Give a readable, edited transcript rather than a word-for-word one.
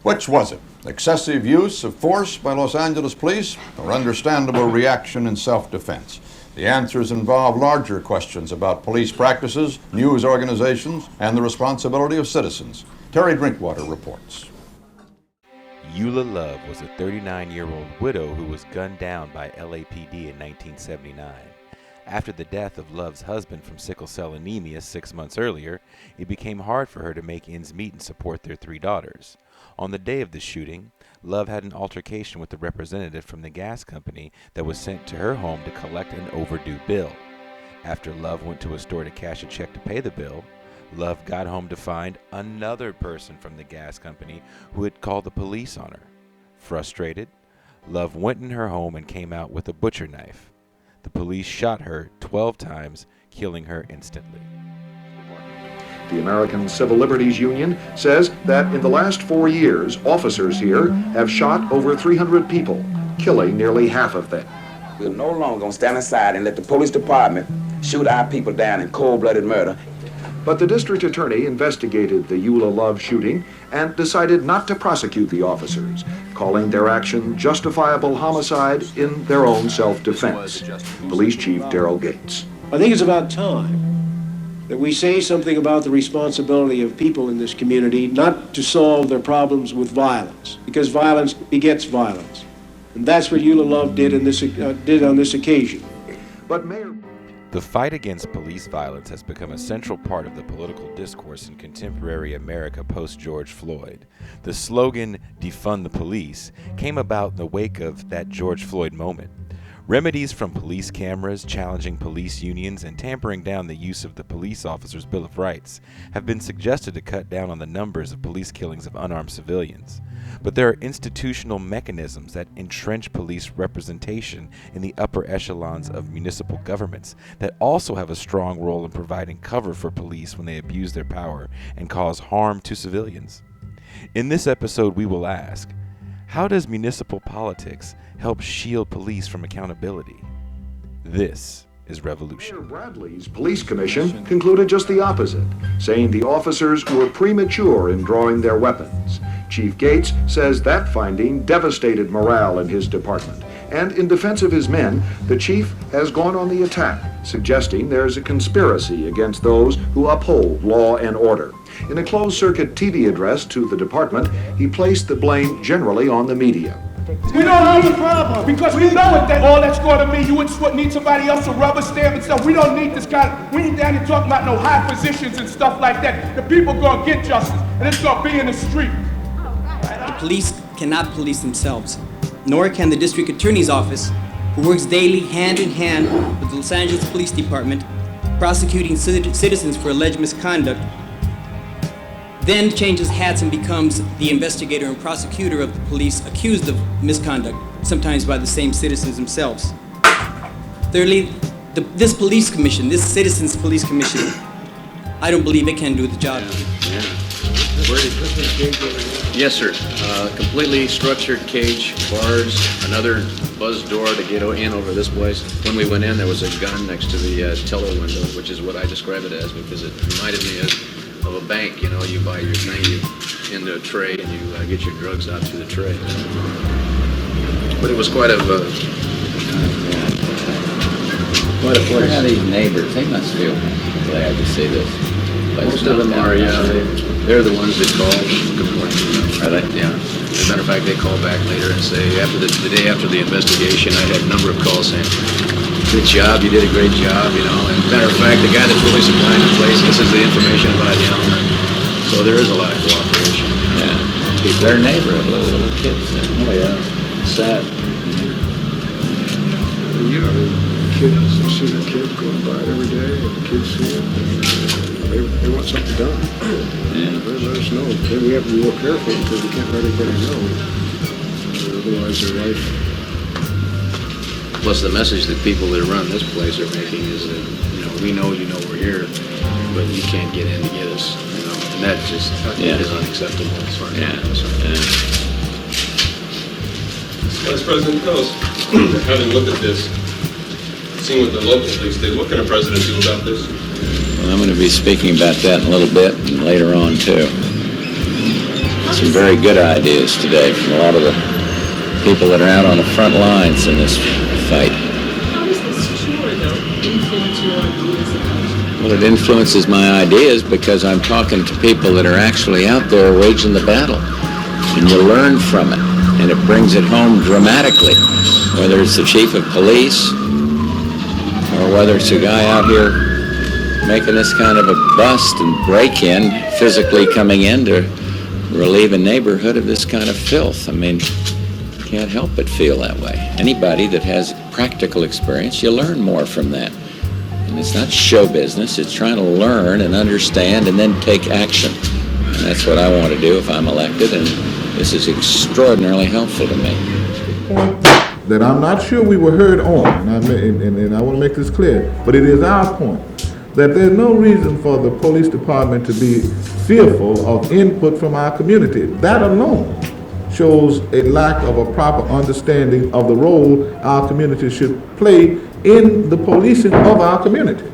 Which was it? Excessive use of force by Los Angeles police or understandable reaction in self-defense? The answers involve larger questions about police practices, news organizations, and the responsibility of citizens. Terry Drinkwater reports. Eula Love was a 39-year-old widow who was gunned down by LAPD in 1979. After the death of Love's husband from sickle cell anemia 6 months earlier, it became hard for her to make ends meet and support their 3 daughters. On the day of the shooting, Love had an altercation with a representative from the gas company that was sent to her home to collect an overdue bill. After Love went to a store to cash a check to pay the bill, Love got home to find another person from the gas company who had called the police on her. Frustrated, Love went in her home and came out with a butcher knife. The police shot her 12 times, killing her instantly. The American Civil Liberties Union says that in the last 4 years, officers here have shot over 300 people, killing nearly half of them. We're no longer going to stand aside and let the police department shoot our people down in cold-blooded murder. But the district attorney investigated the Eula Love shooting and decided not to prosecute the officers, calling their action justifiable homicide in their own self-defense. Police Chief Darrell Gates. I think it's about time that we say something about the responsibility of people in this community not to solve their problems with violence, because violence begets violence. And that's what Eula Love did on this occasion. But Mayor... The fight against police violence has become a central part of the political discourse in contemporary America post-George Floyd. The slogan, Defund the Police, came about in the wake of that George Floyd moment. Remedies from police cameras, challenging police unions, and tampering down the use of the police officer's Bill of Rights have been suggested to cut down on the numbers of police killings of unarmed civilians. But there are institutional mechanisms that entrench police representation in the upper echelons of municipal governments that also have a strong role in providing cover for police when they abuse their power and cause harm to civilians. In this episode, we will ask, how does municipal politics help shield police from accountability? This is Revolution. Mayor Bradley's police commission concluded just the opposite, saying the officers were premature in drawing their weapons. Chief Gates says that finding devastated morale in his department. And in defense of his men, the chief has gone on the attack, suggesting there's a conspiracy against those who uphold law and order. In a closed-circuit TV address to the department, he placed the blame generally on the media. We don't need a problem because we know what all that's going to mean. You would need somebody else to rubber stamp and stuff. We don't need this guy. We ain't down here talking about no high positions and stuff like that. The people going to get justice, and it's going to be in the street. The police cannot police themselves, nor can the district attorney's office, who works daily hand in hand with the Los Angeles Police Department, prosecuting citizens for alleged misconduct, then changes hats and becomes the investigator and prosecutor of the police accused of misconduct, sometimes by the same citizens themselves. Thirdly, this police commission, this citizens police commission, I don't believe it can do the job. Yes, sir. Completely structured cage, bars, another buzz door to get in over this place. When we went in, there was a gun next to the teller window, which is what I describe it as, because it reminded me of a bank. You know, you buy your thing into a tray and you get your drugs out through the tray. But it was quite a place. Now these neighbors, they must feel glad to see this. Most of them are, yeah. They're the ones that call complain. Are they? Yeah. As a matter of fact, they call back later and say, after the day after the investigation, I had a number of calls saying, good job, you did a great job, you know. And as a matter of fact, the guy that's really supplying the place, this is the information about him. So there is a lot of cooperation. Yeah. Their neighborhood, little kids. Oh, yeah. It's sad. You know, kids see the kid going by every day, and the kids see it. They want something done. Yeah. They let us know. Then we have to be real careful because we can't let anybody know. Otherwise, their life. Plus, the message that people that run this place are making is that, you know, we know you know we're here, but you can't get in to get us. You know, and that just is unacceptable as far as I'm concerned. Vice President Coase, having looked at this, seeing what the local police did, what can a president do about this? Well, I'm going to be speaking about that in a little bit and later on, too. As some very good ideas today from a lot of the people that are out on the front lines in this fight. How does this tour, though, influence your ideas? Well, it influences my ideas because I'm talking to people that are actually out there waging the battle. And you learn from it, and it brings it home dramatically, whether it's the chief of police or whether it's a guy out here making this kind of a bust and break-in, physically coming in to relieve a neighborhood of this kind of filth. I mean, you can't help but feel that way. Anybody that has practical experience, you learn more from that. And it's not show business, it's trying to learn and understand and then take action. And that's what I want to do if I'm elected, and this is extraordinarily helpful to me. That I'm not sure we were heard on, and I want to make this clear, but it is our point that there's no reason for the police department to be fearful of input from our community. That alone shows a lack of a proper understanding of the role our community should play in the policing of our community.